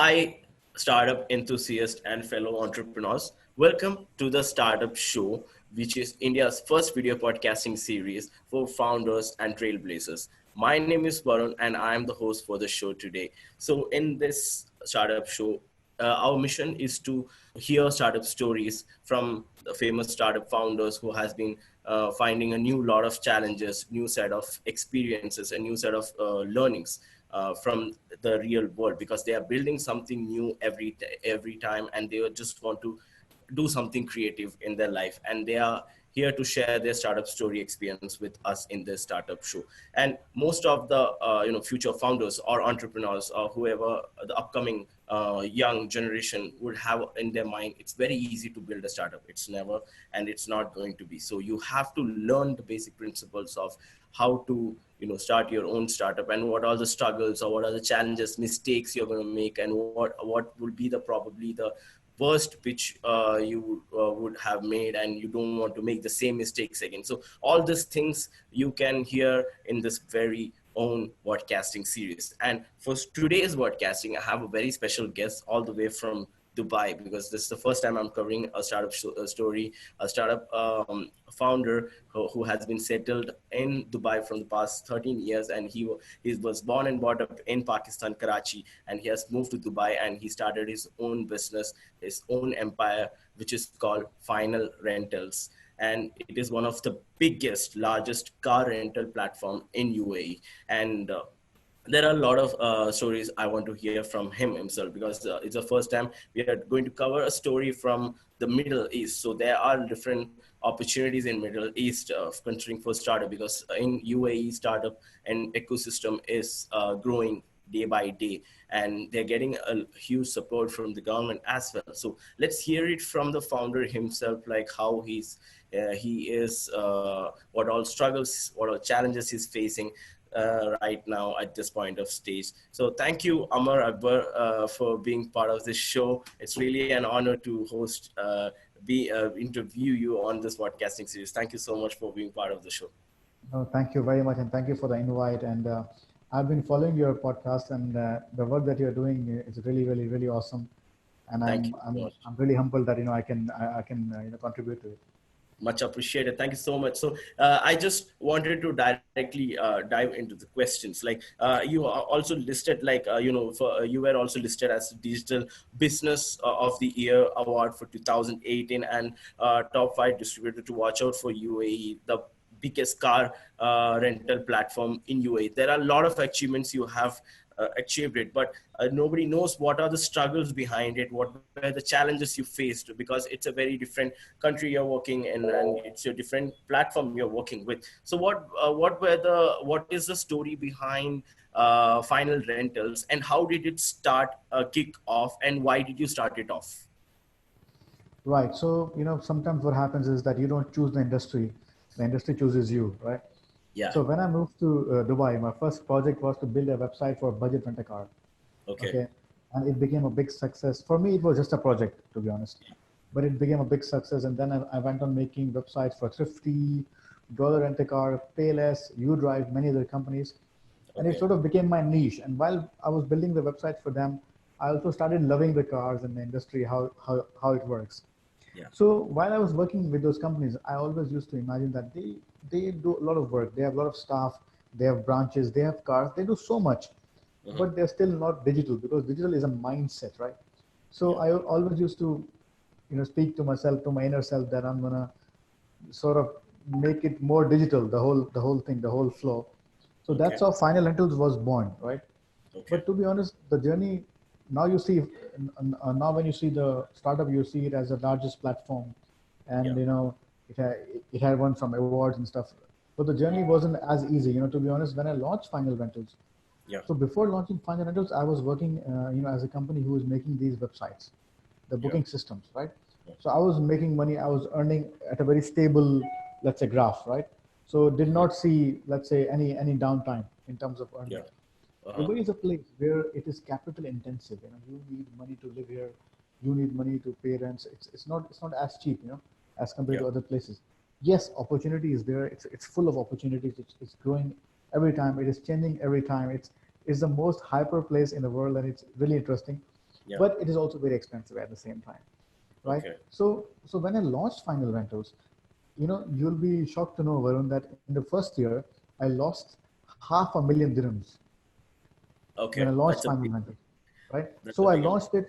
Hi, startup enthusiasts and fellow entrepreneurs. Welcome to the Startup Show, which is India's first video podcasting series for founders and trailblazers. My name is Varun, and I am the host for the show today. So, in this Startup Show, our mission is to hear startup stories from the famous startup founders who has been finding a new lot of challenges, new set of experiences, a new set of learnings from the real world, because they are building something new every time, and they just want to do something creative in their life, and they are here to share their startup story experience with us in this startup show. And most of the future founders or entrepreneurs or whoever the upcoming young generation would have in their mind, it's very easy to build a startup. It's never, and it's not going to be. So you have to learn the basic principles of how to start your own startup, and what are the struggles or what are the challenges, mistakes you're going to make, and what will be the probably the worst which you would have made, and you don't want to make the same mistakes again. So all these things you can hear in this very own vodcasting series. And for today's vodcasting, I have a very special guest all the way from Dubai, because this is the first time I'm covering a startup story, a startup founder who has been settled in Dubai from the past 13 years. And he was born and brought up in Pakistan, Karachi, and he has moved to Dubai, and he started his own business, his own empire, which is called Final Rentals. And it is one of the biggest, largest car rental platform in UAE. And there are a lot of stories I want to hear from him himself, because it's the first time we are going to cover a story from the Middle East. So there are different opportunities in Middle East considering for startup, because in UAE startup and ecosystem is growing day by day, and they're getting a huge support from the government as well. So let's hear it from the founder himself, like how he is, what all struggles, what all challenges he's facing right now at this point of stage. So thank you, Ammar Akhtar, for being part of this show. It's really an honor to host, interview you on this podcasting series. Thank you so much for being part of the show. No, thank you very much, and thank you for the invite. And I've been following your podcast, and the work that you're doing is really, really, really awesome. And Thank you I'm so much. I'm really humbled that I can contribute to it. Much appreciated. Thank you so much. So I just wanted to directly dive into the questions. Like you are also listed, like you were also listed as Digital Business of the Year award for 2018, and top 5 distributor to watch out for UAE, the biggest car rental platform in UAE. There are a lot of achievements you have achieved it, but nobody knows what are the struggles behind it, what were the challenges you faced, because it's a very different country you're working in, and it's a different platform you're working with. So what is the story behind Final Rentals, and how did it start, kick off, and why did you start it off? Right. So sometimes what happens is that you don't choose the industry chooses you, right? Yeah. So when I moved to Dubai, my first project was to build a website for budget rent a car. Okay. Okay, and it became a big success. For me, it was just a project, to be honest, but it became a big success. And then I went on making websites for Thrifty, Dollar Rent a Car, Payless, UDrive, many other companies, and it Okay. sort of became my niche. And while I was building the website for them, I also started loving the cars and the industry, how it works. Yeah. So while I was working with those companies, I always used to imagine that they do a lot of work. They have a lot of staff, they have branches, they have cars, they do so much, but they're still not digital, because digital is a mindset, right? So Yeah. I always used to, speak to myself, to my inner self, that I'm gonna sort of make it more digital, the whole thing, the whole flow. So Okay. that's how Final Rentals was born, right? Okay. But to be honest, the journey, now you see, now when you see the startup, you see it as the largest platform, Yeah. and it had won some awards and stuff. But the journey wasn't as easy, to be honest. When I launched Final Rentals, Yeah. so before launching Final Rentals, I was working, as a company who was making these websites, the Yeah. booking systems, right? So I was making money. I was earning at a very stable, let's say, graph, right? So did not see, let's say, any downtime in terms of earning. Yeah. Uh-huh. Dubai is a place where it is capital intensive. You need money to live here. You need money to pay rents. It's not as cheap, as compared Yeah. to other places. Yes, opportunity is there. It's full of opportunities. It's growing every time. It is changing every time. It's the most hyper place in the world, and it's really interesting. Yeah. but it is also very expensive at the same time, right? Okay. So when I launched Final Rentals, you'll be shocked to know, Varun, that in the first year, I lost 500,000 dirhams when Okay. I launched That's a Final big, Rentals, right? that's a So I big amount. launched it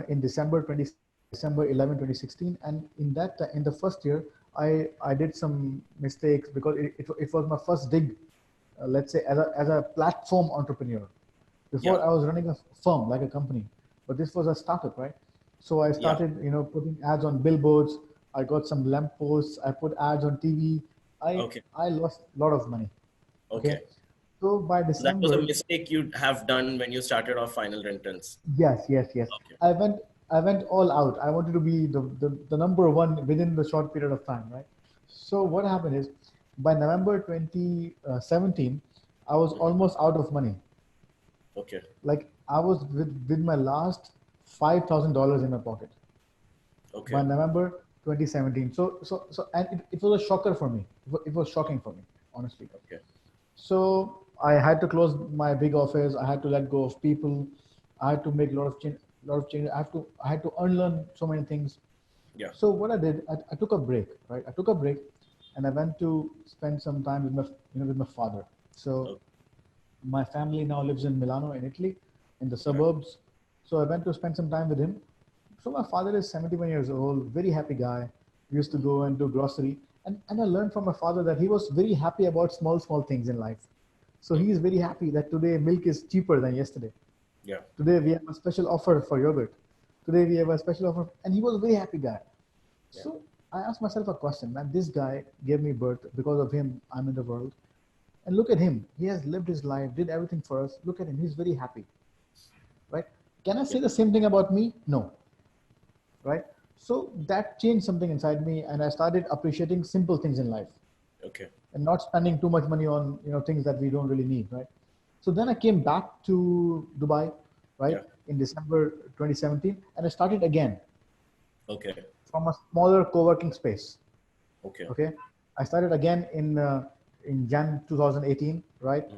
in December 2016, December 11, 2016, and in the first year, I did some mistakes because it was my first dig, let's say, as a platform entrepreneur. Yeah. Before I was running a firm like a company, but this was a startup, right? So I Yeah. started, putting ads on billboards. I got some lamp posts. I put ads on TV. I Okay. I lost a lot of money. Okay, Okay. so by That was a December, mistake you'd have done when you started off Final Rentals. yes. Okay. I went all out. I wanted to be the number one within the short period of time, right? So what happened is, by November 2017, I was almost out of money. Okay. Like I was with my last $5,000 in my pocket by Okay. November 2017. And it was a shocker for me. It was shocking for me, honestly. Okay. So I had to close my big office. I had to let go of people. I had to make lot of change. I had to unlearn so many things. Yeah. So what I did, I took a break, right? I took a break, and I went to spend some time with my father. So Okay. my family now lives in Milano, in Italy, in the Yeah. suburbs. So I went to spend some time with him. So my father is 71 years old, very happy guy. We used to go and do grocery. And I learned from my father that he was very happy about small things in life. So he is very happy that today milk is cheaper than yesterday. Yeah. Today we have a special offer for yogurt. Today we have a special offer. And he was a very happy guy. Yeah. So I asked myself a question, man, this guy gave me birth. Because of him, I'm in the world. And look at him. He has lived his life, did everything for us. Look at him. He's very happy, right? Can I Yeah. say the same thing about me? No, right? So that changed something inside me, and I started appreciating simple things in life Okay. and not spending too much money on things that we don't really need, right? So then I came back to Dubai, right, Yeah. in December 2017, and I started again Okay. from a smaller co-working space. Okay. Okay, I started again in Jan 2018, right?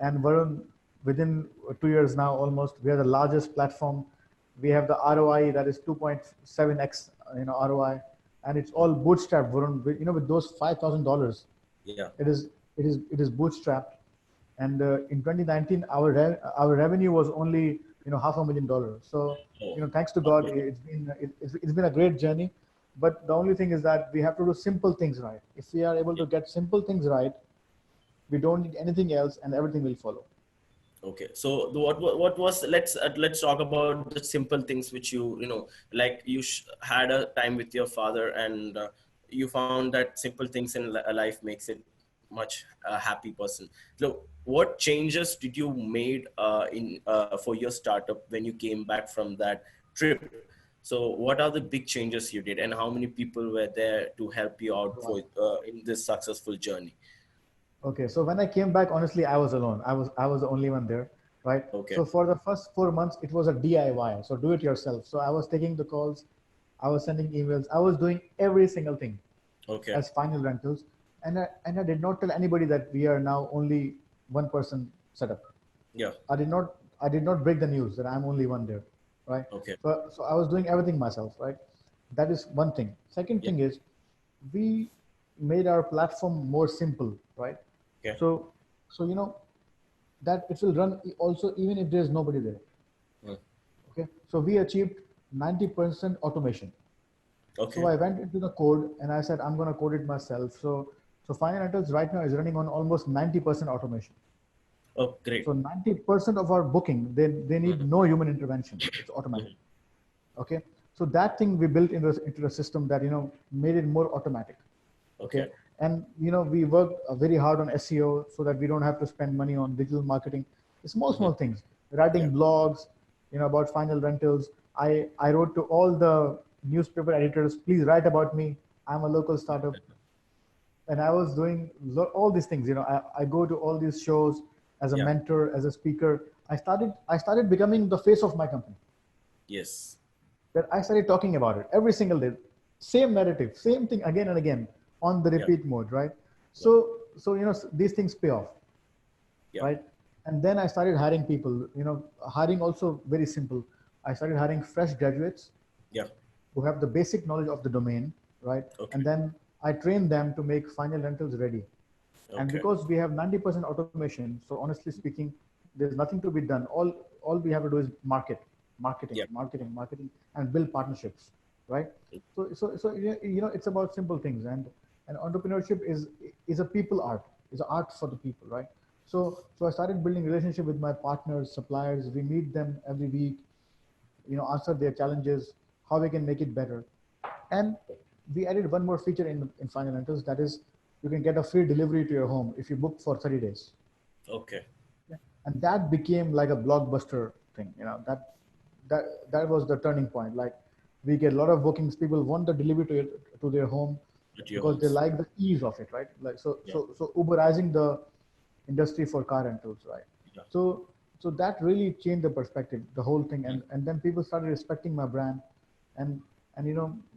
And Varun, within 2 years now, almost, we are the largest platform. We have the ROI that is 2.7x, ROI, and it's all bootstrapped, Varun. With those $5,000, Yeah. it is bootstrapped. And in 2019, our revenue was only $500,000. So Oh. thanks to God, Okay. it's been a great journey. But the only thing is that we have to do simple things right. If we are able Yeah. to get simple things right, we don't need anything else, and everything will follow. Okay. So what was, let's talk about the simple things which like you had a time with your father, and you found that simple things in life makes it much happy person. So what changes did you made in for your startup when you came back from that trip? So what are the big changes you did, and how many people were there to help you out for in this successful journey? Okay, so when I came back, honestly, I was alone. I was the only one there, right? Okay. So for the first 4 months, it was a DIY, so do it yourself. So I was taking the calls, I was sending emails, I was doing every single thing Okay. as Final Rentals, and I did not tell anybody that we are now only one person setup. Yeah. I did not break the news that I'm only one there, right? Okay. So I was doing everything myself, right? That is one thing. Second Yeah. thing is, we made our platform more simple, right? Okay. So that it will run also even if there's nobody there. Mm. Okay, so we achieved 90% automation. So Okay. I went into the code and I said I'm going to code it myself. So FinalRentals right now is running on almost 90% automation. Oh, great. So 90% of our booking, they need no human intervention. It's automatic. Mhm. Okay. So that thing we built into the system that, made it more automatic. Okay. Okay. And, we worked very hard on SEO so that we don't have to spend money on digital marketing. Small Mhm. things, Yeah. writing blogs, about Final Rentals. I wrote to all the newspaper editors, please write about me. I'm a local startup. And I was doing all these things. I go to all these shows as a Yeah. mentor, as a speaker. I started becoming the face of my company. Yes. That I started talking about it every single day, same narrative, same thing again and again on the Yeah. repeat mode, right? Yeah. So these things pay off, Yeah. right? And then I started hiring people. Hiring also very simple. I started hiring fresh graduates Yeah. who have the basic knowledge of the domain, right? Okay. And then I train them to make final rentals ready. And Okay. because we have 90% automation, so honestly speaking, there's nothing to be done. All we have to do is Yeah. marketing, and build partnerships, right? So it's about simple things, and entrepreneurship is a people art, is an art for the people, right? So I started building relationship with my partners, suppliers. We meet them every week, answer their challenges, how we can make it better. And we added one more feature in Final Rentals, that is you can get a free delivery to your home if you book for 30 days. Okay. Yeah. And that became like a blockbuster thing. That was the turning point. Like we get a lot of bookings. People want the delivery to their home At your because they homes. like the ease of it, right? Like Yeah. so Uberizing the industry for car rentals, right? Yeah. So that really changed the perspective, the whole thing, Mm. and then people started respecting my brand, and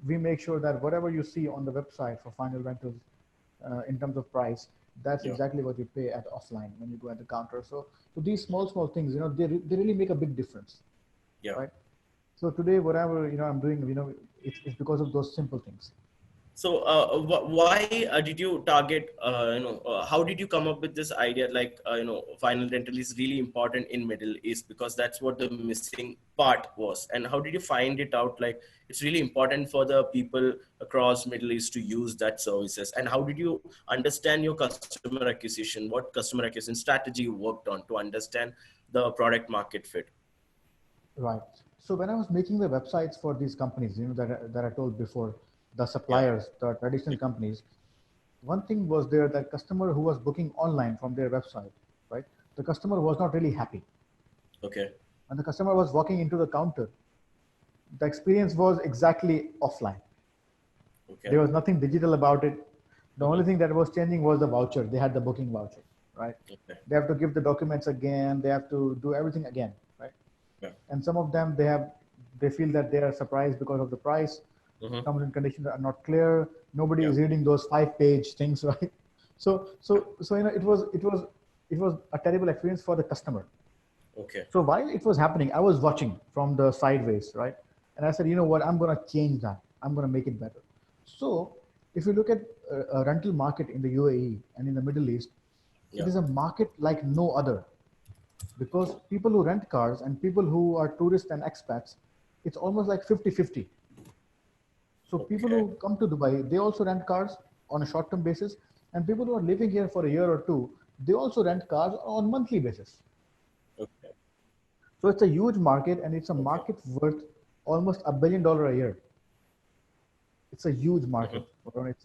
we make sure that whatever you see on the website for final rentals, in terms of price, that's Yeah. exactly what you pay at offline when you go at the counter. So these small things, they really make a big difference, Yeah. right? So today, whatever I'm doing, it's because of those simple things. So, why did you target? How did you come up with this idea? Like, final rental is really important in Middle East because that's what the missing part was. And how did you find it out? Like, it's really important for the people across Middle East to use that services. And how did you understand your customer acquisition? What customer acquisition strategy you worked on to understand the product market fit? Right. So when I was making the websites for these companies, that I told before, the Yeah. suppliers, the traditional companies, one thing was there that customer who was booking online from their website, right? The customer was not really happy. Okay. When the customer was walking into the counter, the experience was exactly offline. Okay. There was nothing digital about it. The Mm-hmm. only thing that was changing was the voucher. They had the booking voucher, right? Okay. They have to give the documents again. They have to do everything again, right? Yeah. And some of them they feel that they are surprised because of the price. Mm-hmm. Terms and conditions are not clear. Nobody Yeah. is reading those 5-page things, right? So it was a terrible experience for the customer. Okay. So while it was happening, I was watching from the sideways, right? And I said, you know what, I'm going to change that. I'm going to make it better. So if you look at a rental market in the UAE and in the Middle East, it Yeah. is a market like no other, because people who rent cars and people who are tourists and expats, it's almost like 50-50. So people Okay. who come to Dubai, they also rent cars on a short-term basis, and people who are living here for a year or two, they also rent cars on monthly basis. Okay. So it's a huge market, and it's a Okay. market worth almost $1 billion a year. It's a huge Mm-hmm. market.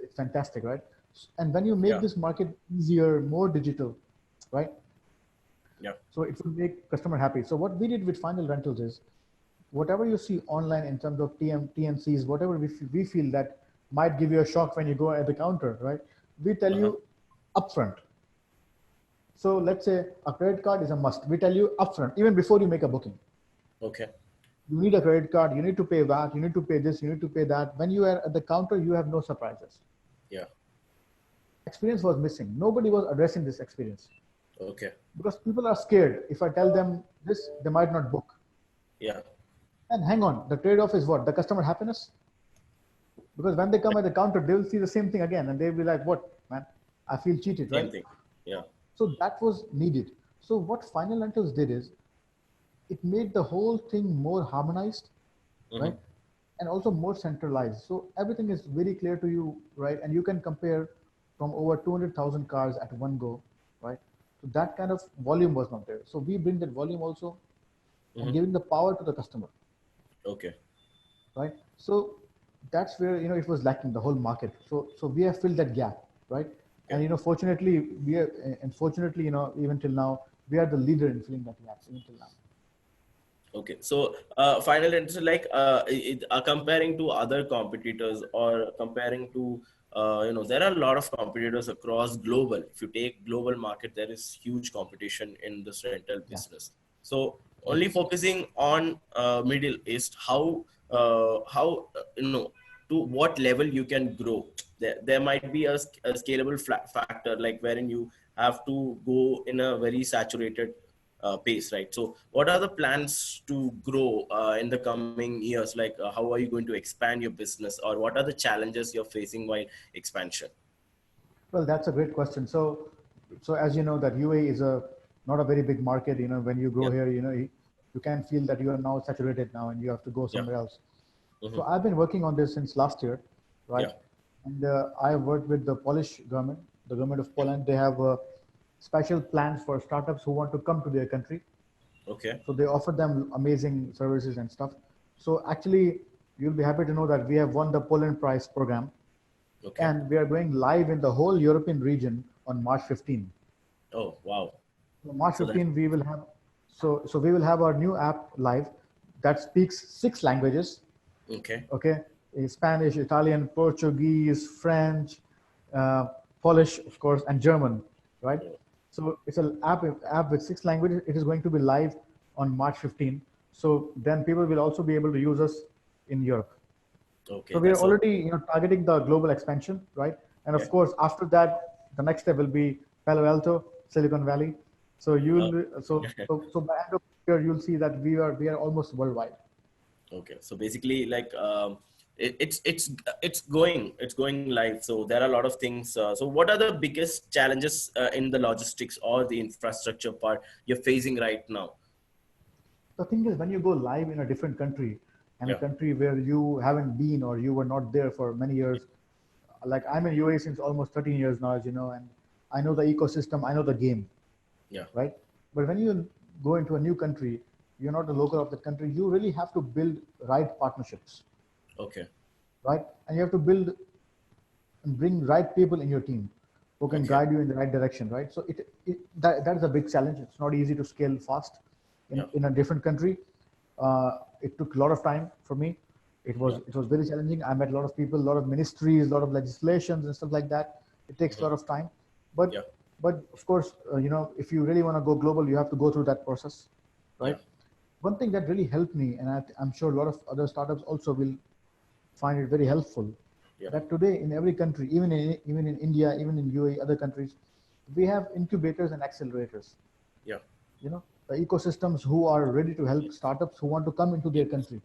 It's fantastic, right? And when you make Yeah. this market easier, more digital, right? Yeah. So it will make customer happy. So what we did with Final Rentals is, whatever you see online in terms of TNCs, whatever we feel that might give you a shock when you go at the counter, right? We tell Uh-huh. you upfront. So let's say a credit card is a must. We tell you upfront, even before you make a booking. Okay. You need a credit card, you need to pay VAT, you need to pay this, you need to pay that. When you are at the counter, you have no surprises. Yeah. Experience was missing. Nobody was addressing this experience Okay. because people are scared. If I tell them this, they might not book. Yeah. And hang on, the trade-off is what? The customer happiness? Because when they come at the counter, they will see the same thing again and they'll be like, what, man? I feel cheated, Same right? thing. Yeah. So that was needed. So what Final Rentals did is it made the whole thing more harmonized, Mm-hmm. right? And also more centralized. So everything is very clear to you, right? And you can compare from over 200,000 cars at one go, right? So that kind of volume was not there. So we bring that volume also and Mm-hmm. giving the power to the customer, Okay. right? So that's where it was lacking, the whole market. So we have filled that gap, right? Okay. And fortunately we are, and fortunately even till now we are the leader in filling that gap even till now. Okay. So, final answer, like, comparing to other competitors or comparing to, there are a lot of competitors across global. If you take global market, there is huge competition in this rental Yeah, business. So, yeah, only focusing on Middle East, how to what level you can grow. There might be a scalable factor, like wherein you have to go in a very saturated pace, right? So what are the plans to grow in the coming years? Like how are you going to expand your business, or what are the challenges you're facing while expansion? Well, that's a great question. So as you know, that UAE is a not a very big market. You know, when you grow Yeah, here, you can feel that you are now saturated now, and you have to go yeah, somewhere else. hmm, So I've been working on this since last year, right? yeah, And I worked with the Polish government, the government of yeah. Poland. They have special plans for startups who want to come to their country. Okay, So they offer them amazing services and stuff. So actually, you'll be happy to know that we have won the Poland Prize program, okay. and we are going live in the whole European region on March 15. Oh, wow. So March So that 15, we will have we will have our new app live that speaks 6 languages. okay, Okay, Spanish, Italian, Portuguese, French, uh, Polish, of course, and German, right? oh, So it's an app with 6 languages. It is going to be live on March 15. So then people will also be able to use us in Europe. okay. So we are That's so already targeting the global expansion, right? And yeah. of course, after that, the next step will be Palo Alto, Silicon Valley. So Uh, so by end of the year, you'll see that we are almost worldwide. okay. So basically, like it's going live. So there are a lot of things. So what are the biggest challenges in the logistics or the infrastructure part you're facing right now? The thing is, when you go live in a different country, and a Yeah, country where you haven't been or you were not there for many years, like I'm in UAE since almost 13 years now, as you know, and I know the ecosystem, I know the game, yeah. right? But when you go into a new country, you're not the local of that country, you really have to build right partnerships, Okay, right? And you have to build and bring right people in your team who can okay. guide you in the right direction, right? So that is a big challenge. It's not easy to scale fast Yeah, in a different country. It took a lot of time for me. yeah, It was very challenging. I met a lot of people, a lot of ministries, a lot of legislations and stuff like that. It takes a mhm, lot of time, but yeah, but of course, if you really want to go global, you have to go through that process, yeah, right? One thing that really helped me, and I'm sure a lot of other startups also will find it very helpful, yeah, that today in every country, even in India, even in UAE, other countries, we have incubators and accelerators. yeah. The ecosystems who are ready to help startups who want to come into their Yes. country,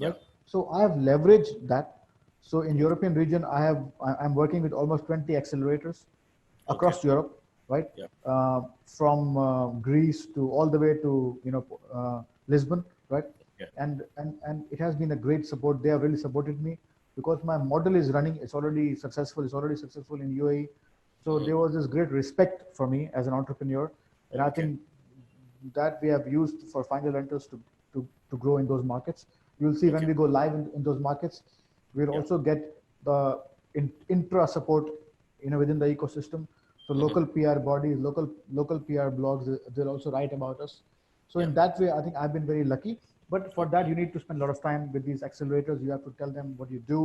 Yeah. right? So I have leveraged that. So in Okay. European region, I'm working with almost 20 accelerators Okay. across Europe, right? Yeah. From Greece to all the way to Lisbon, right? Yeah. And it has been a great support. They have really supported me because my model is running. It's already successful. It's already successful in UAE. So Mhm. there was this great respect for me as an entrepreneur, and I Okay. think that we have used for final rentals to grow in those markets. You'll see when Okay. we go live in those markets, we'll Yeah. also get the intra support, within the ecosystem. So Hmm. local PR bodies, local PR blogs, they'll also write about us. So Yeah. in that way, I think I've been very lucky. But for that, Okay. you need to spend a lot of time with these accelerators. You have to tell them what you do,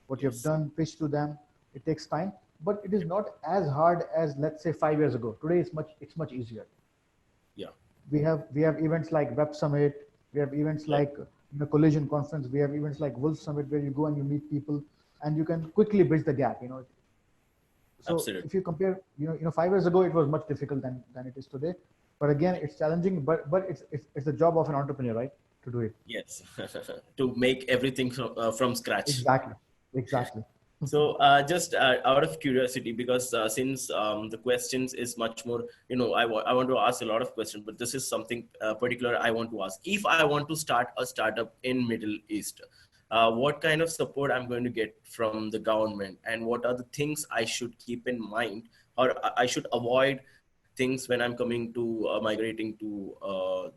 what you have Yes. done, pitch to them. It takes time, but it is Yeah. not as hard as, let's say, 5 years ago. Today, it's much easier. Yeah. We have events like Web Summit. We have events Right. like Collision Conference. We have events like Wolf Summit where you go and you meet people and you can quickly bridge the gap. So Absolutely. if you compare, 5 years ago it was much difficult than it is today. But again, it's challenging. But it's the job of an entrepreneur, right, to do it. Yes. To make everything from scratch. Exactly. Exactly. So just out of curiosity, because since the questions is much more, I want to ask a lot of questions, but this is something particular I want to ask. If I want to start a startup in Middle East, what kind of support I'm going to get from the government, and what are the things I should keep in mind, or I should avoid things when I'm coming to migrating to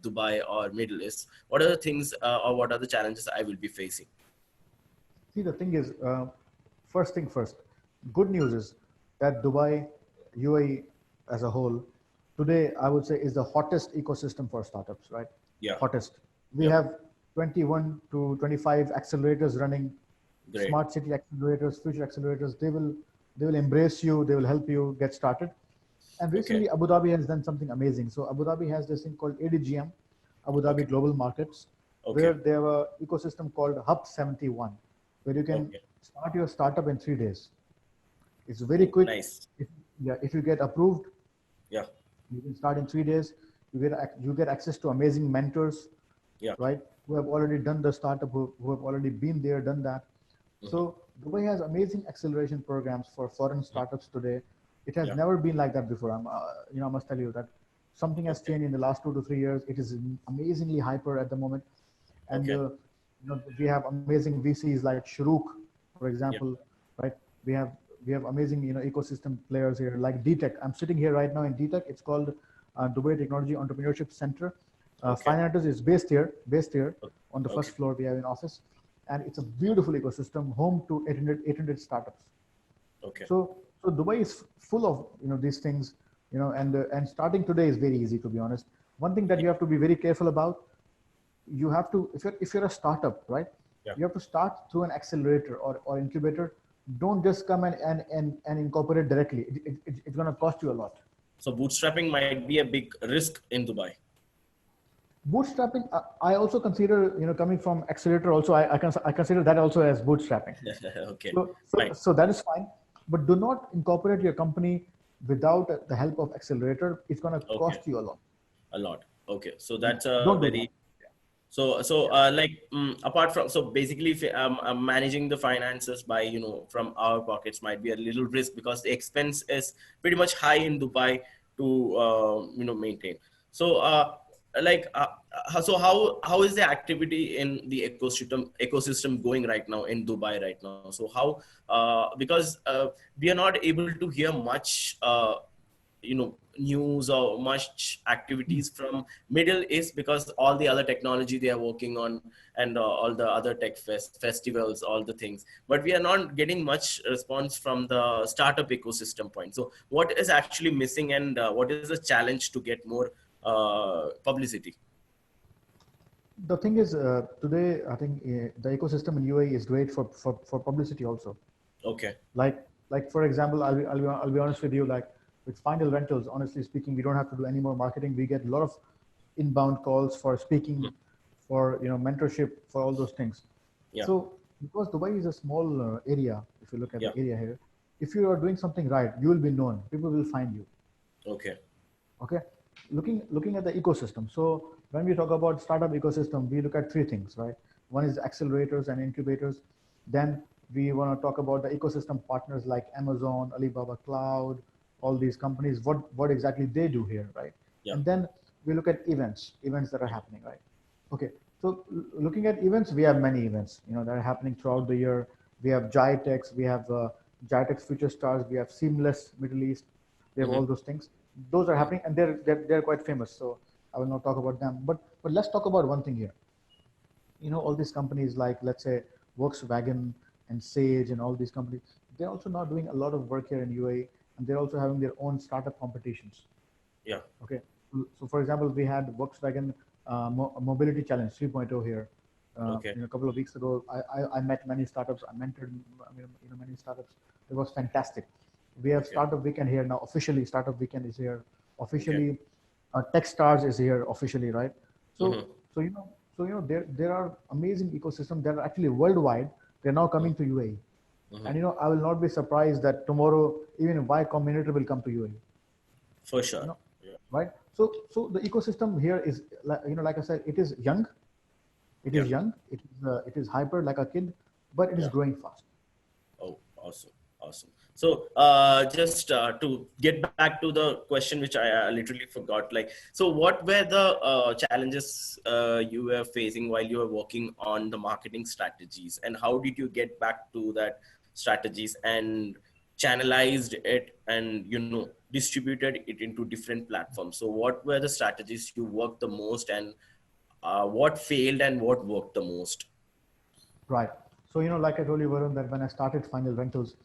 Dubai or Middle East? What are the things or what are the challenges I will be facing? See, the thing is, first thing first, good news is that Dubai, UAE as a whole, today I would say is the hottest ecosystem for startups, right? Yeah. Hottest. We Yeah. have 21 to 25 accelerators running, Great. smart city accelerators, future accelerators. They will embrace you. They will help you get started. And Okay. recently, Abu Dhabi has done something amazing. So Abu Dhabi has this thing called ADGM, Abu Okay. Dhabi Global Markets, where Okay. they have a ecosystem called Hub 71, where you can Okay. start your startup in 3 days. It's very Oh, quick. nice. If, yeah, if you get approved, Yeah. you can start in 3 days. you get access to amazing mentors, Yeah. right? Who have already done the startup, who have already been there, done that. Mm-hmm. So Dubai has amazing acceleration programs for foreign startups today. It has Yeah. never been like that before. I must tell you that something has Okay. changed in the last 2 to 3 years. It is amazingly hyper at the moment, and Okay. we have amazing VCs like Shuruk, for Yeah. example, right? We have we have amazing ecosystem players here like DTech. I'm sitting here right now in DTech. It's called Dubai Technology Entrepreneurship Center. Okay. FinalRentals is based here on the Okay. first floor. We have an office, and it's a beautiful ecosystem, home to 800 startups. Okay. So Dubai is full of these things, and starting today is very easy, to be honest. One thing that Yeah. you have to be very careful about, you have to, if you're a startup, right, Yeah. you have to start through an accelerator or incubator. Don't just come and incorporate directly. It's going to cost you a lot. So bootstrapping might be a big risk in Dubai. Bootstrapping, I also consider, coming from accelerator also, I consider that also as bootstrapping. Okay. So that is fine, but do not incorporate your company without the help of accelerator. It's going to Okay. cost you a lot. A lot. Okay. So Yeah. that's a Don't do that. very so Yeah. like apart from so basically if managing the finances by from our pockets might be a little risk because the expense is pretty much high in Dubai to maintain. So like so how is the activity in the ecosystem going right now in Dubai right now? So how because we are not able to hear much news or much activities from Middle East because all the other technology they are working on and all the other festivals, all the things, but we are not getting much response from the startup ecosystem point. So what is actually missing and what is the challenge to get more publicity? The thing is, today I think the ecosystem in UAE is great for publicity also. Okay. Like for example, I'll be honest with you. Like with Final Rentals, honestly speaking, we don't have to do any more marketing. We get a lot of inbound calls for speaking, for mentorship, for all those things. Yeah. So because Dubai is a small area, if you look at Yeah. the area here, if you are doing something right, you will be known. People will find you. Okay. Okay, looking at the ecosystem. So when we talk about startup ecosystem, we look at three things, right? One is accelerators and incubators. Then we want to talk about the ecosystem partners like Amazon, Alibaba Cloud, all these companies, what exactly they do here, right? Yeah. And then we look at events that are happening, right? Okay, so looking at events, we have many events that are happening throughout the year. We have Jitex, we have Jitex Future Stars, we have Seamless Middle East, we have Mm-hmm. all those things. Those are happening, and they're quite famous. So I will not talk about them. But let's talk about one thing here. All these companies like, let's say, Volkswagen and Sage and all these companies, they're also not doing a lot of work here in UAE, and they're also having their own startup competitions. Yeah. Okay, so for example, we had Volkswagen Mobility Challenge 3.0 here. Okay. A couple of weeks ago, I met many startups. I mentored many startups. It was fantastic. We have Okay. Startup Weekend here now. Officially, Startup Weekend is here. Okay. Officially, TechStars is here officially, right? So, Mm-hmm. there are amazing ecosystems that are actually worldwide. They're now coming to UAE, Mm-hmm. and I will not be surprised that tomorrow even Y Combinator will come to UAE. For You sure. know, Yeah. right? So the ecosystem here is like I said, it is young. It Yeah. is young. It is hyper like a kid, but it is Yeah. growing fast. Oh, awesome. Awesome. So, just to get back to the question, which I literally forgot, like, so what were the challenges you were facing while you were working on the marketing strategies, and how did you get back to that strategies and channelized it and, distributed it into different platforms? So, what were the strategies you worked the most, and what failed and what worked the most? Right. So, like I told you, Varun, that when I started Final Rentals,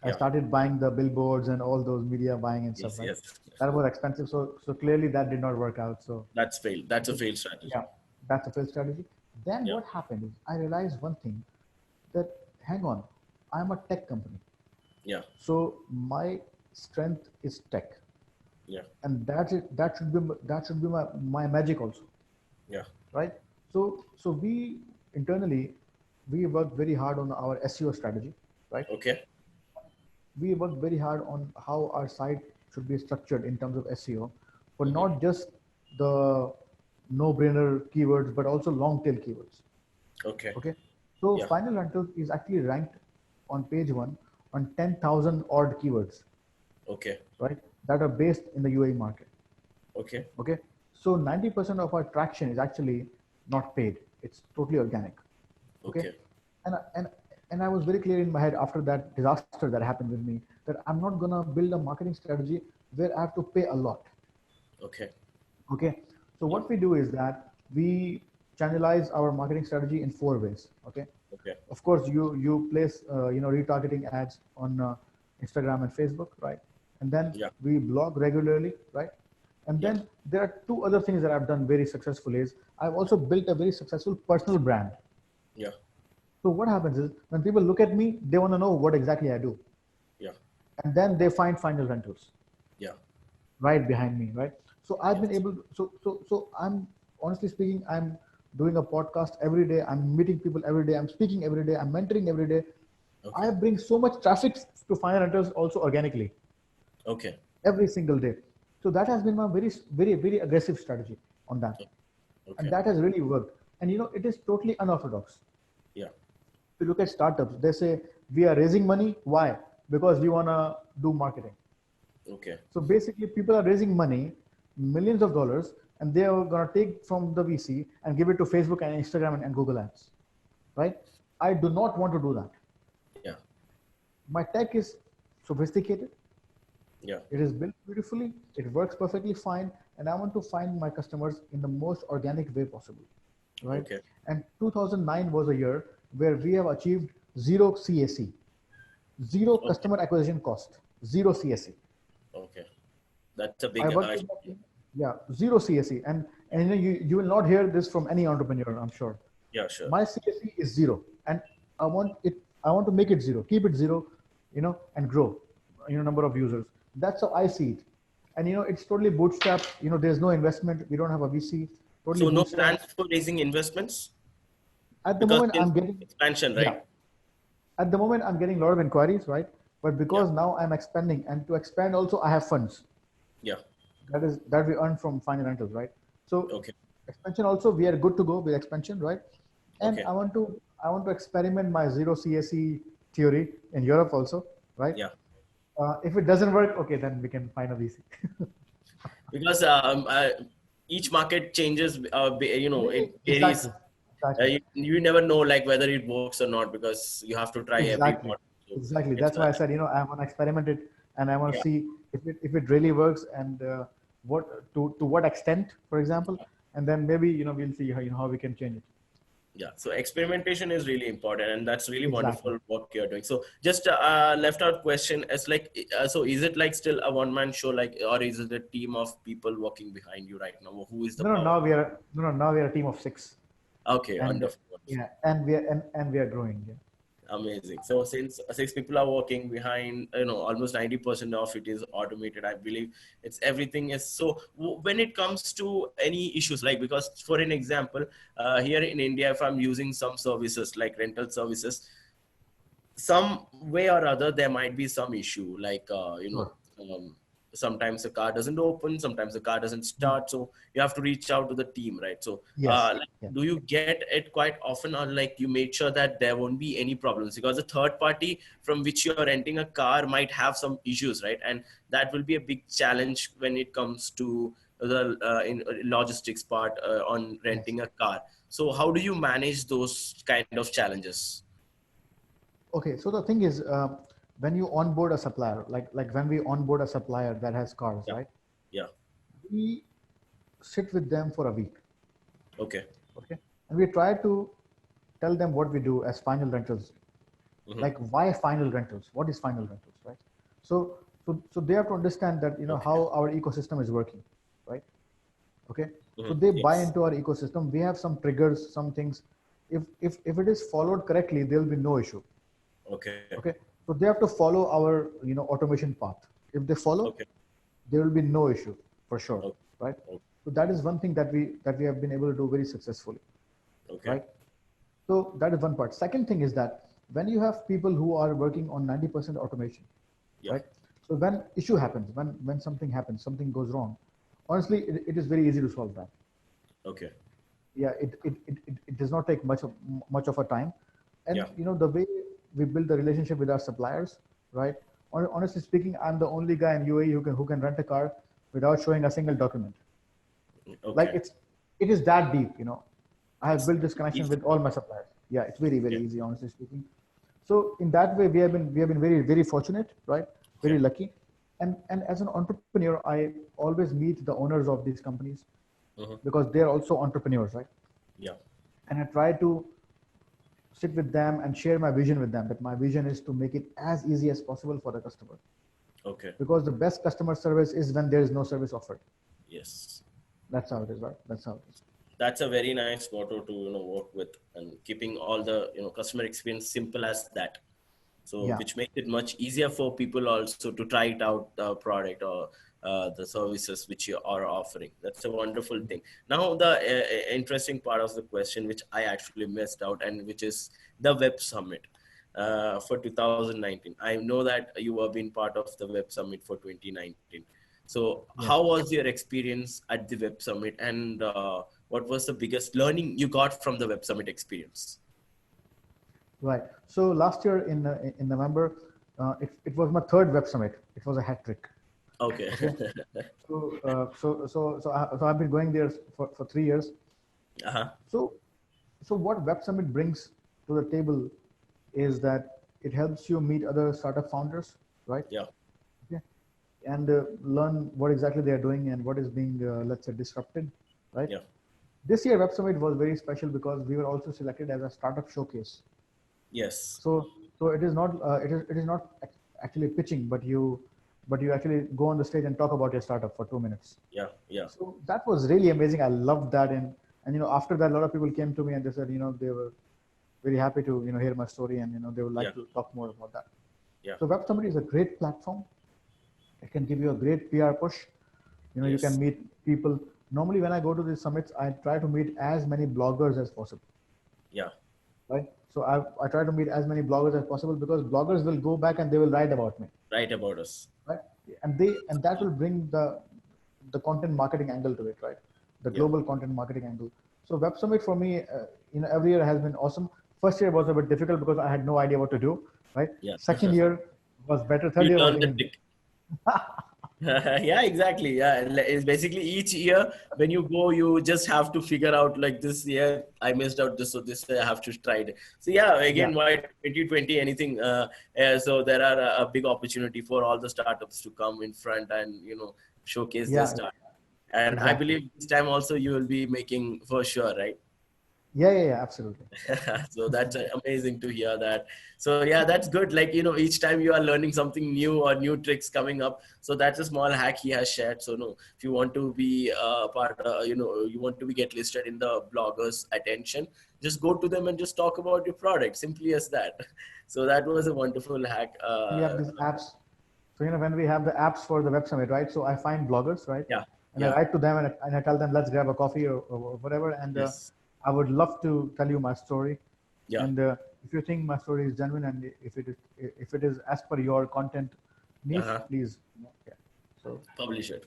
I Yeah. started buying the billboards and all those media buying and stuff, Yes. right? Yes. That was expensive. So clearly that did not work out. So, That's failed. That's a failed strategy. yeah, that's a failed strategy. Then Yeah. what happened is I realized one thing, that hang on, I'm a tech company. Yeah. So my strength is tech. Yeah. And that should be my magic also, Yeah. right? So we internally, we work very hard on our SEO strategy, right? Okay. We work very hard on how our site should be structured in terms of SEO, for not just the no-brainer keywords, but also long-tail keywords. Okay. Okay, so Yeah. Final Rentals is actually ranked on page one on 10,000 odd keywords, Okay. right? That are based in the UAE market. Okay. Okay, so 90% of our traction is actually not paid; it's totally organic. Okay, Okay. and and and I was very clear in my head after that disaster that happened with me that I'm not gonna build a marketing strategy where I have to pay a lot. Okay. Okay, so Yeah. what we do is that we channelize our marketing strategy in four ways. Okay, Okay. of course you place retargeting ads on Instagram and Facebook, right? And then Yeah. we blog regularly, right? And Yeah. then there are two other things that I've done very successfully is I've also built a very successful personal brand. Yeah. So what happens is when people look at me, they want to know what exactly I do, Yeah. and then they find Final Rentals Yeah. right behind me, right? So I've been Yes. able to, so I'm honestly speaking, I'm doing a podcast every day. I'm meeting people every day. I'm speaking every day. I'm mentoring every day. I Okay. bring so much traffic to Final Rentals also organically Okay. every single day. So that has been my very aggressive strategy on that, and Okay. that has really worked. And it is totally unorthodox. Yeah. If you look at startups, they say we are raising money. Why? Because we want to do marketing. Okay. So basically, people are raising money, millions of dollars, and they are going to take from the VC and give it to Facebook and Instagram and Google Ads, right? I do not want to do that. Yeah. My tech is sophisticated. Yeah. It is built beautifully. It works perfectly fine. And I want to find my customers in the most organic way possible, right? Okay. And 2009 was a year where we have achieved zero CAC, zero Okay. customer acquisition cost, zero CAC. Okay. That's a big I worked with my team. Yeah, zero CSE. And you will not hear this from any entrepreneur, I'm sure. yeah, sure. My CSE is zero. And I want to make it zero, keep it zero, and grow, number of users. That's how I see it. And it's totally bootstrapped. There's no investment. We don't have a VC, totally So no bootstrapped. plans for raising investments At the because moment since I'm getting expansion, yeah, right? at the moment I'm getting a lot of inquiries, right? But Yeah. because now I'm expanding, and to expand also I have funds. Yeah. That we earn from final rentals, right? So Okay. expansion also we are good to go with expansion, right? And Okay. I want to experiment my zero CSE theory in Europe also, right? Yeah. If it doesn't work, okay, then we can find a VC. Because each market changes. It varies. Exactly, exactly, You never know like whether it works or not because you have to try every exactly, part. So exactly. it's That's why I said I want to experiment it, and I want to yeah. see if it really works, and what to what extent, for example, and then maybe we'll see how we can change it. Yeah, so experimentation is really important, and that's really Exactly. wonderful work you're doing. So, just left out question as like, so is it like still a one man show, like, or is it a team of people working behind you right now? Who is the No, no, power? now we are a team of six, Okay, and wonderful, wonderful. yeah, and we are growing. Yeah. Amazing. So since six people are working behind, almost 90% of it is automated. I believe it's everything is so. When it comes to any issues, like because for an example, here in India, if I'm using some services like rental services, some way or other there might be some issue like Sure. sometimes the car doesn't open, sometimes the car doesn't start, so you have to reach out to the team, right? So Yes. like, Yeah. do you get it quite often, or like you made sure that there won't be any problems because the third party from which you're renting a car might have some issues, right? And that will be a big challenge when it comes to the in logistics part on Yes. renting a car. So how do you manage those kind of challenges? Okay. So the thing is, when you onboard a supplier, like when we onboard a supplier that has cars, Yeah. right? Yeah. We sit with them for a week. Okay. Okay. And we try to tell them what we do as final rentals. Hmm. Like why final rentals? What is final rentals, right? So they have to understand that Okay. how our ecosystem is working, right? Okay, so Hmm. they buy Yes. into our ecosystem. We have some triggers, some things. If it is followed correctly, there will be no issue. Okay. Okay, so they have to follow our automation path. If they follow, Okay. there will be no issue for sure, Okay. right? Okay. So that is one thing that we have been able to do very successfully, Okay. right? So that is one part. Second thing is that when you have people who are working on 90% automation, Yeah. right? So when issue happens, when something happens, something goes wrong, Honestly, it is very easy to solve that. Okay. Yeah, it does not take much of a time. And Yeah. the way we build the relationship with our suppliers, right? Honestly speaking, I'm the only guy in UAE who can rent a car without showing a single document. Like Okay. it is that deep. I have It's built this connection easy. with all my suppliers. Yeah, it's very Yeah. easy, honestly speaking. So in that way, we have been very fortunate, right? Very Okay. lucky. And as an entrepreneur, I always meet the owners of these companies Hmm. because they're also entrepreneurs, right? Yeah. And I try to sit with them and share my vision with them. That my vision is to make it as easy as possible for the customer, Okay. because the best customer service is when there is no service offered. Yes. That's how it is, right? That's how it is. That's a very nice motto to work with, and keeping all the customer experience simple as that. So Yeah. which makes it much easier for people also to try it out, the product or the services which you are offering. That's a wonderful thing. Now the interesting part of the question which I actually missed out, and which is the web summit for 2019. I know that you have been part of the web summit for 2019. So Yes. how was your experience at the web summit, and what was the biggest learning you got from the web summit experience? Right. So last year in November, it was my third web summit. It was a hat trick. Okay. Okay. So I've been going there for 3 years. Uh-huh. So so what web summit brings to the table is that it helps you meet other startup founders, right? Yeah. Okay. And learn what exactly they are doing and what is being, let's say, disrupted, right? Yeah. This year web summit was very special because we were also selected as a startup showcase. Yes. So it is not actually pitching, but you actually go on the stage and talk about your startup for 2 minutes. Yeah. Yeah. So that was really amazing. I loved that. And after that, a lot of people came to me and they said, they were very happy to hear my story, and they would Yeah. like to talk more about that. Yeah. So Web Summit is a great platform. It can give you a great PR push. You can Yes. meet people. Normally, when I go to these summits, I try to meet as many bloggers as possible, Yeah. right? So I try to meet as many bloggers as possible because bloggers will go back and they will write about me, Right about us. right? And that will bring the content marketing angle to it, right? The Yeah. global content marketing angle. So Web Summit for me, every year has been awesome. First year was a bit difficult because I had no idea what to do, right? Yeah. Second year was better. Third You year was learn the even trick. Yeah, exactly. Yeah, it's basically each year when you go, you just have to figure out, like, this year I missed out this, so this year I have to try it. So yeah, yeah, again, why 2020 anything? So there are a big opportunity for all the startups to come in front and showcase their yeah, start. And I exactly. believe this time also you will be making for sure, right? Yeah, absolutely. So that's amazing to hear that. So yeah, that's good. Like, each time you are learning something new or new tricks coming up. So that's a small hack he has shared. So no, if you want to be part, you want to be get listed in the bloggers attention, just go to them and just talk about your product. Simply as that. So that was a wonderful hack. We have these apps. So when we have the apps for the Web Summit, right? So I find bloggers, right? Yeah. And I Yeah. write to them and I tell them, let's grab a coffee or whatever. And Yes. I would love to tell you my story. Yeah. And if you think my story is genuine and if it is as per your content niche, Uh-huh. please. Yeah. So Publish it.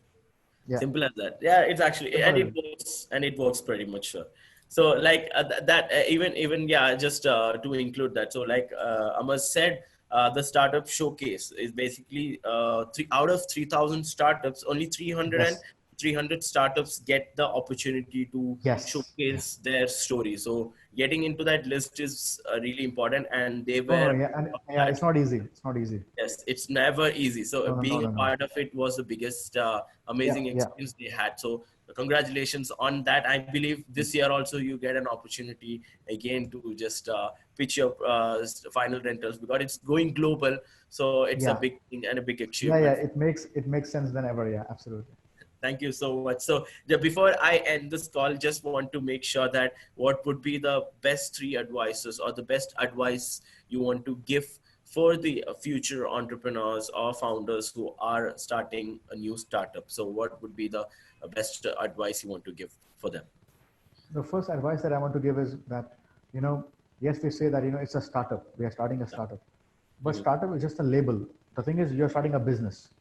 yeah, Simple as that. Yeah, it's actually, simple and as it it. works, and it works pretty much sure. So like that, even yeah, just to include that. So like Amar said, the startup showcase is basically three out of 3,000 startups, only 300 and Yes, 300 startups get the opportunity to yes, yes. showcase their story. So getting into that list is really important, and they No, were yeah, and yeah, it's not easy. It's not easy. yes, it's never easy. So No, no, no, being a no, no. part of it was the biggest Yeah, amazing yeah. experience they had. So congratulations on that. I believe this year also you get an opportunity again to just pitch your final rentals, because it's going global. So it's a Yeah, big thing and a big yeah. achievement. It makes sense than ever. Yeah, absolutely. Thank you so much. So before I end this call, just want to make sure that what would be the best three advices or the best advice you want to give for the future entrepreneurs or founders who are starting a new startup. So what would be the best advice you want to give for them? The first advice that I want to give is that, you know, yes, we say that, it's a startup. We are starting a startup. But Mhm. startup is just a label. The thing is, you're starting a business,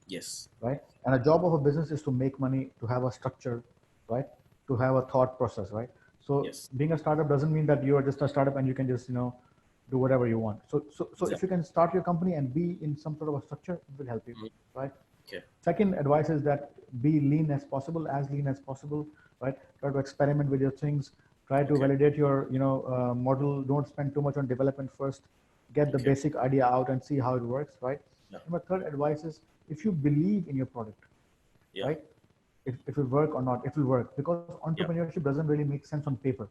Yes. right? And a job of a business is to make money, to have a structure, right? To have a thought process, right? So Yes. being a startup doesn't mean that you are just a startup and you can just, do whatever you want. So if you Exactly. can start your company and be in some sort of a structure, it will help you, Mhm. right? Okay. Second advice is that be lean as possible, right? Try to experiment with your things, try to Okay. validate your, model. Don't spend too much on development first. Get the Okay. basic idea out and see how it works, right? Yeah. And my third advice is if you believe in your product, Yeah. right? If it will work or not, it will work because Yeah. entrepreneurship doesn't really make sense on paper.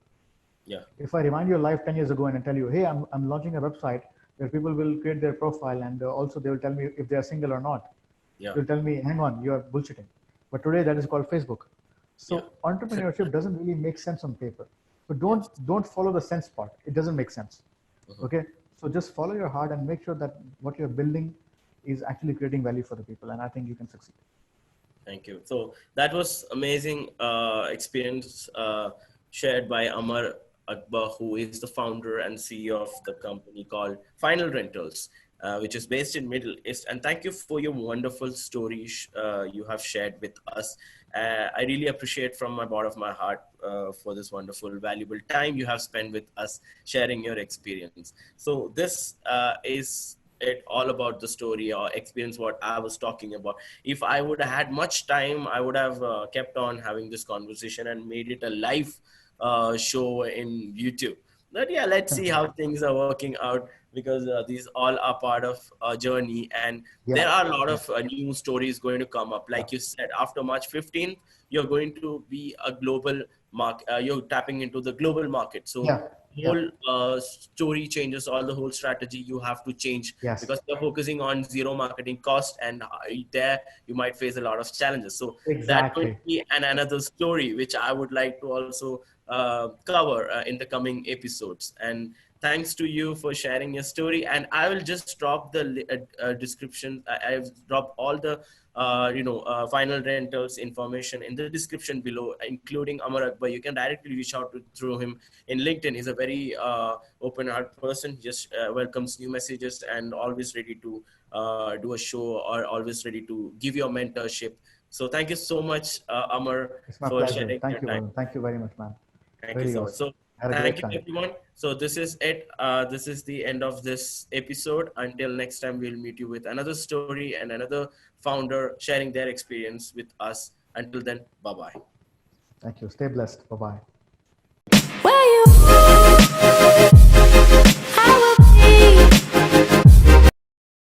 Yeah. If I remind your life 10 years ago and I tell you, hey, I'm launching a website where people will create their profile and also they will tell me if they are single or not. Yeah. You'll tell me, hang on, you are bullshitting. But today that is called Facebook. Yeah. So entrepreneurship doesn't really make sense on paper. So Yes. don't follow the sense part. It doesn't make sense. Mhm. Okay. So just follow your heart and make sure that what you're building is actually creating value for the people. And I think you can succeed. Thank you. So that was amazing experience shared by Ammar Akbar, who is the founder and CEO of the company called Final Rentals, which is based in Middle East. And thank you for your wonderful story you have shared with us. I really appreciate from my bottom of my heart for this wonderful, valuable time you have spent with us sharing your experience. So this is it all about the story or experience what I was talking about. If I would have had much time, I would have kept on having this conversation and made it a live show in YouTube. But yeah, let's see how things are working out because these all are part of a journey, and Yeah. there are a lot Yeah. of new stories going to come up. Yeah. Like you said, after March 15th, you're going to be a global market. You're tapping into the global market, so Yeah. Yeah. whole story changes, all the whole strategy you have to change Yes. because you're focusing on zero marketing cost, and there you might face a lot of challenges. So that's going to Exactly. be another story which I would like to also cover in the coming episodes. And thanks to you for sharing your story. And I will just drop the description. I've dropped all the final rentals information in the description below, including Ammar Akbar. You can directly reach out through him in LinkedIn. He's a very open heart person. He just welcomes new messages and always ready to do a show or always ready to give your mentorship. So thank you so much, Ammar, It's my for pleasure. sharing your Thank you, time. brother. Thank you very much, man. Thank you Really so much. awesome. So Had a thank great you, time. everyone. So this is it. This is the end of this episode. Until next time, we'll meet you with another story and another founder sharing their experience with us. Until then, bye bye. Thank you. Stay blessed. Bye bye. Where you